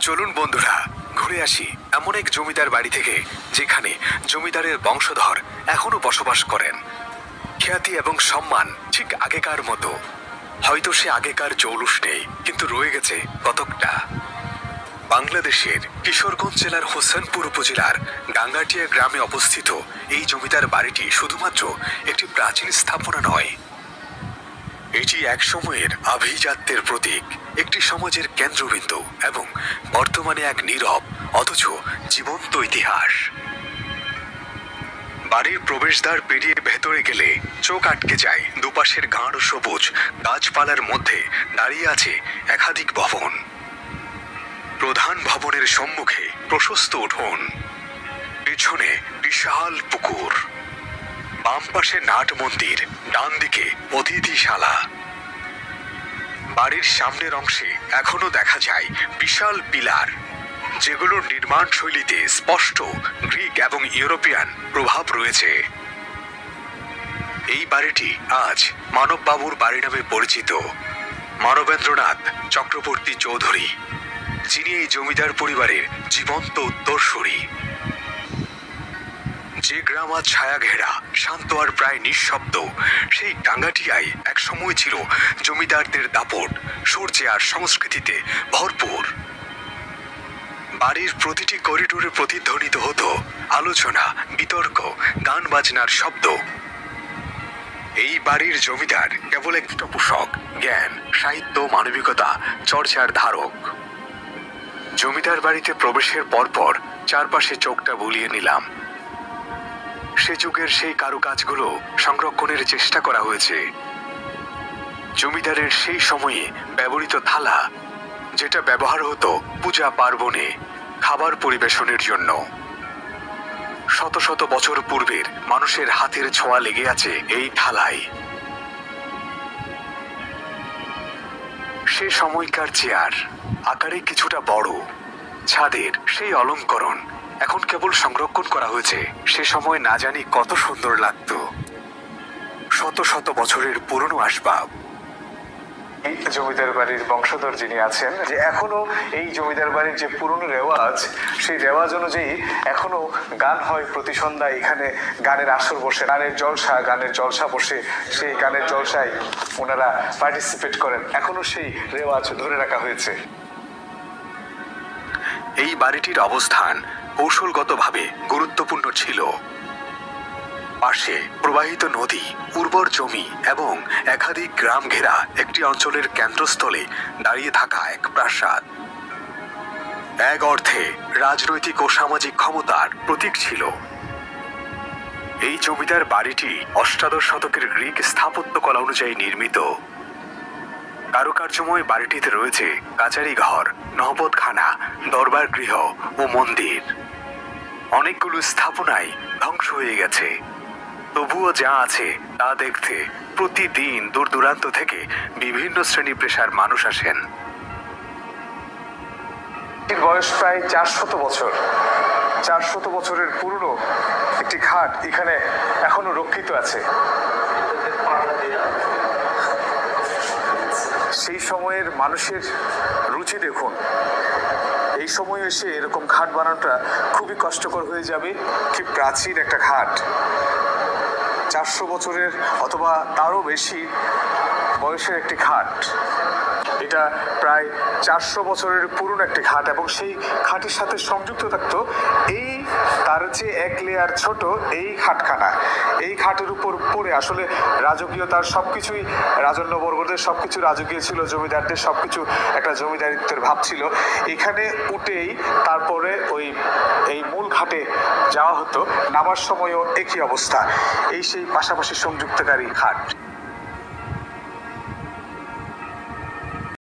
চলুন বন্ধুরা ঘুরে আসি এমন এক জমিদার বাড়ি থেকে যেখানে জমিদারের বংশধর এখনো বসবাস করেন। খ্যাতি এবং সম্মান ঠিক আগেকার মতো। হয়তো সে আগেকার জৌলুস নেই, কিন্তু রয়ে গেছে কতকটা। বাংলাদেশের কিশোরগঞ্জ জেলার হোসেনপুর উপজেলার গাঙ্গাটিয়া গ্রামে অবস্থিত এই জমিদার বাড়িটি শুধুমাত্র একটি প্রাচীন স্থাপনা নয়, এটি এক সময়ের আভিজাত্যের প্রতীক, একটি সমাজের কেন্দ্রবিন্দু এবং বর্তমানে এক নীরব অথচ জীবন্ত ইতিহাস। বাড়ির প্রবেশদ্বার পেরিয়ে ভেতরে গেলে চোখ আটকে যায় দুপাশের গাঢ় সবুজ গাছপালার মধ্যে দাঁড়িয়ে আছে একাধিক ভবন। প্রধান ভবনের সম্মুখে প্রশস্ত উঠোন, পেছনে বিশাল পুকুর, বাম পাশে নাট মন্দির, ডান দিকে অতিথিশালা। বাড়ির সামনের অংশে এখনো দেখা যায় বিশাল পিলার, যেগুলোর নির্মাণ শৈলীতে স্পষ্ট গ্রিক এবং ইউরোপিয়ান প্রভাব রয়েছে। এই বাড়িটি আজ মানববাবুর বাড়ি নামে পরিচিত। মানবেন্দ্রনাথ চক্রবর্তী চৌধুরী, যিনি এই জমিদার পরিবারের জীবন্ত উত্তরসূরি। যে গ্রাম আজ ছায়া ঘেরা, শান্ত আর প্রায় নিঃশব্দ, সেই গাঙ্গাটিয়ায় এক সময় ছিল জমিদারদের দাপট, সূর্যে আর সংস্কৃতিতে ভরপুর। বাড়ির প্রতিটি করিডোরে প্রতিধ্বনিত হতো আলোচনা, বিতর্ক, গান বাজনার শব্দ। এই বাড়ির জমিদার কেবল এক পৃষ্ঠপোষক, জ্ঞান, সাহিত্য, মানবিকতা চর্চার ধারক। জমিদার বাড়িতে প্রবেশের পরপর চারপাশে চোখটা বুলিয়ে নিলাম। সে যুগের সেই কারুকাজগুলো সংরক্ষণের চেষ্টা করা হয়েছে। জমিদারের সেই সময়ে ব্যবহৃত থালা, যেটা ব্যবহার হতো পূজা পার্বণে খাবার পরিবেশনের জন্য। শত শত বছর পূর্বের মানুষের হাতের ছোঁয়া লেগে আছে এই থালায়। সে সময়কার চেয়ার, আকারে কিছুটা বড়, ছাদের সেই অলঙ্করণ এখন কেবল সংরক্ষণ করা হয়েছে। সে সময় না জানি কত সুন্দর লাগতো। শত শত বছরের পুরনো আসবাব। এই জমিদার বাড়ির বংশধর যিনি আছেন, যে এখনো এই জমিদার বাড়ির যে পুরনো রেওয়াজ, সেই রেওয়াজ অনুযায়ী এখনো গান হয় প্রতি সন্ধ্যায়। এখানে গানের আসর বসে, গানের জলসা বসে, সেই গানের জলসায় ওনারা পার্টিসিপেট করেন। এখনো সেই রেওয়াজ ধরে রাখা হয়েছে। এই বাড়িটির অবস্থান কৌশলগতভাবে গুরুত্বপূর্ণ ছিল। পাশে প্রবাহিত নদী, উর্বর জমি এবং একাধিক গ্রাম ঘেরা একটি অঞ্চলের কেন্দ্রস্থলে দাঁড়িয়ে থাকা এক প্রাসাদ এক অর্থে রাজনৈতিক ও সামাজিক ক্ষমতার প্রতীক ছিল। এই জমিদার বাড়িটি অষ্টাদশ শতকের গ্রিক স্থাপত্যকলা অনুযায়ী নির্মিত। কারুকার্যময় বাড়িটিতে রয়েছে কাচারি ঘর, নহবতখানা, দরবার গৃহ ও মন্দির। অনেকগুলো স্থাপনাই ধ্বংস হয়ে গেছে, তবুও যা আছে তা দেখতে প্রতিদিন দূর দূরান্ত থেকে বিভিন্ন শ্রেণী পেশার মানুষ আসেন। এর বয়স প্রায় 400 বছর। 400 বছরের পুরনো একটি ঘাট এখানে এখনো রক্ষিত আছে। সেই সময়ের মানুষের রুচি দেখুন। এই সময় এসে এরকম ঘাট বানানোটা খুবই কষ্টকর হয়ে যাবে। কি প্রাচীন একটা ঘাট, 400 বছরের অথবা তারও বেশি বয়সের একটি ঘাট। এটা প্রায় 400 বছরের পুরনো একটি ঘাট, এবং সেই ঘাটের সাথে সংযুক্ত থাকতো এই তার যে এক লেয়ার ছোট এই ঘাটখানা। এই ঘাটের উপর পড়ে আসলে রাজকীয়তার সবকিছুই, রাজন্যবর্গদের সবকিছু রাজকীয় ছিল, জমিদারদের সবকিছু একটা জমিদারিত্বের ভাব ছিল। এখানে উঠেই তারপরে এই মূল ঘাটে যাওয়া হতো। নামার সময়ও একই অবস্থা। এই সেই পাশাপাশি সংযুক্তকারী ঘাট।